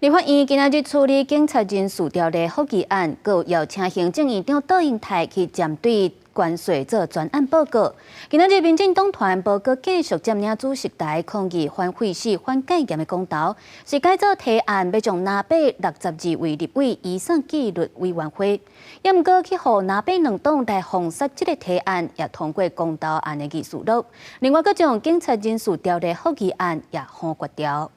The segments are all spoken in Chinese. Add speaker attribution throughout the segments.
Speaker 1: 立法院今仔日处理警察人事条例复议案，佮邀请行政院长杜英泰去针对关税做专案报告。今仔日民进党团报告继续占领主席台抗议反废死、反戒严的公投，是改造提案要将南北62位立委移送纪律委员会，也毋过去互南北两党来封杀这个提案，也通过公投案的议事录。另外，佮将警察人事条例复议案也否决掉。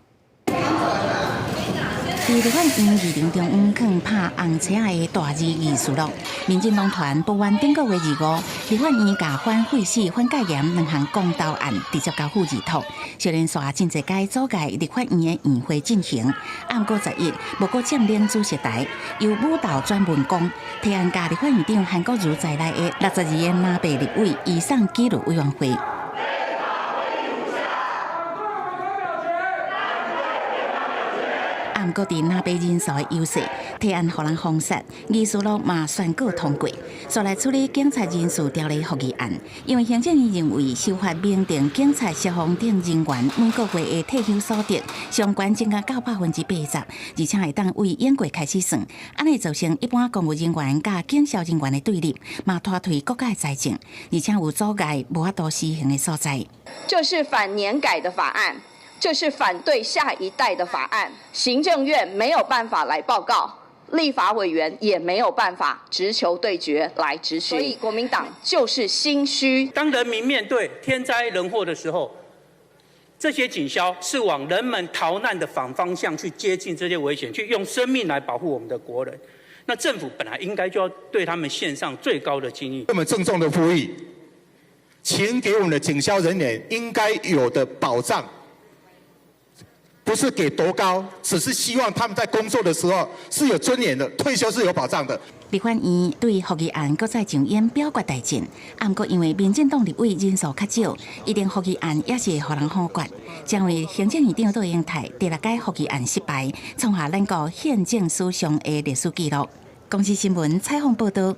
Speaker 2: 伫立法院议场中央放拍红车的大字议事录，民进党团不完顶个月25，立法院甲反废死、反戒严两项公投案直接交付议途，小连续真侪届阻碍立法院的议会进行。暗过11，无过占领主席台，由武道专门讲提案甲立法院长韩国瑜在内的62个南北立委移送纪律委员会。 毋过，伫南北人数的优势，提案互人封杀，议事录嘛宣告通过。再来处理警察人事条例复议案，因为行政院认为修法明定警察、消防等人员每个月的退休所得上悬增加到80%，而且会当为演过开始算，安尼造成一般公务人员甲警消人员的对立，嘛拖退国家的财政，而且有阻碍无法度施行的所在。
Speaker 3: 这是反年改的法案。 这是反对下一代的法案，行政院没有办法来报告，立法委员也没有办法直球对决来质询，所以国民党就是心虚。
Speaker 4: 当人民面对天灾人祸的时候，这些警消是往人们逃难的反方向去接近这些危险，去用生命来保护我们的国人。那政府本来应该就要对他们献上最高的敬意。
Speaker 5: 这么郑重的呼吁，请给我们的警消人员应该有的保障。 不是给多高，只是希望他们在工作的时候是有尊严的，退休是有保障的。
Speaker 2: 立法院对复议案搁再上演表决大战，不过因为民进党立委人数较少，一定复议案也是会互人否决，将为行政院长杜英泰第6届复议案失败，创下咱国宪政史上的历史记录。公司新闻采访报道。